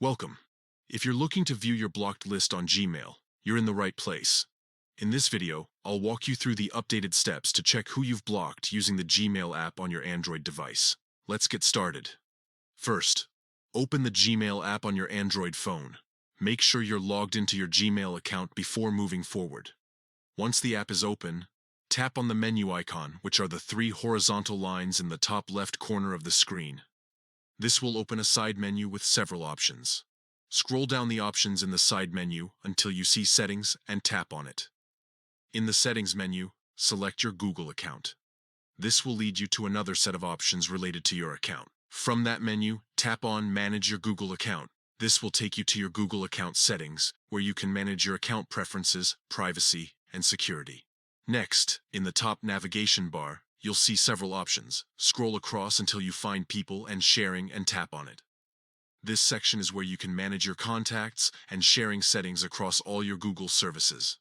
Welcome. If you're looking to view your blocked list on Gmail, you're in the right place. In this video, I'll walk you through the updated steps to check who you've blocked using the Gmail app on your Android device. Let's get started. First, open the Gmail app on your Android phone. Make sure you're logged into your Gmail account before moving forward. Once the app is open, tap on the menu icon, which are the three horizontal lines in the top left corner of the screen. This will open a side menu with several options. Scroll down the options in the side menu until you see Settings and tap on it. In the Settings menu, select your Google account. This will lead you to another set of options related to your account. From that menu, tap on Manage your Google account. This will take you to your Google account settings, where you can manage your account preferences, privacy, and security. Next, in the top navigation bar, you'll see several options. Scroll across until you find People and Sharing and tap on it. This section is where you can manage your contacts and sharing settings across all your Google services.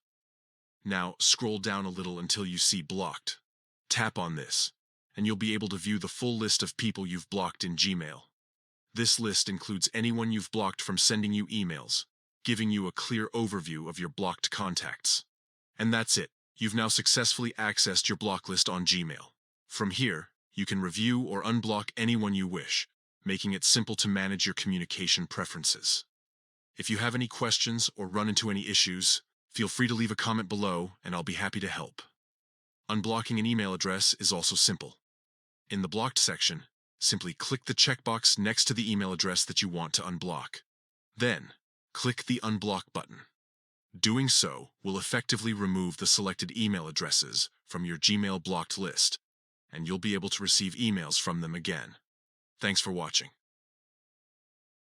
Now, scroll down a little until you see Blocked. Tap on this, and you'll be able to view the full list of people you've blocked in Gmail. This list includes anyone you've blocked from sending you emails, giving you a clear overview of your blocked contacts. And that's it. You've now successfully accessed your block list on Gmail. From here, you can review or unblock anyone you wish, making it simple to manage your communication preferences. If you have any questions or run into any issues, feel free to leave a comment below and I'll be happy to help. Unblocking an email address is also simple. In the Blocked section, simply click the checkbox next to the email address that you want to unblock. Then, click the Unblock button. Doing so will effectively remove the selected email addresses from your Gmail blocked list, and you'll be able to receive emails from them again. Thanks for watching.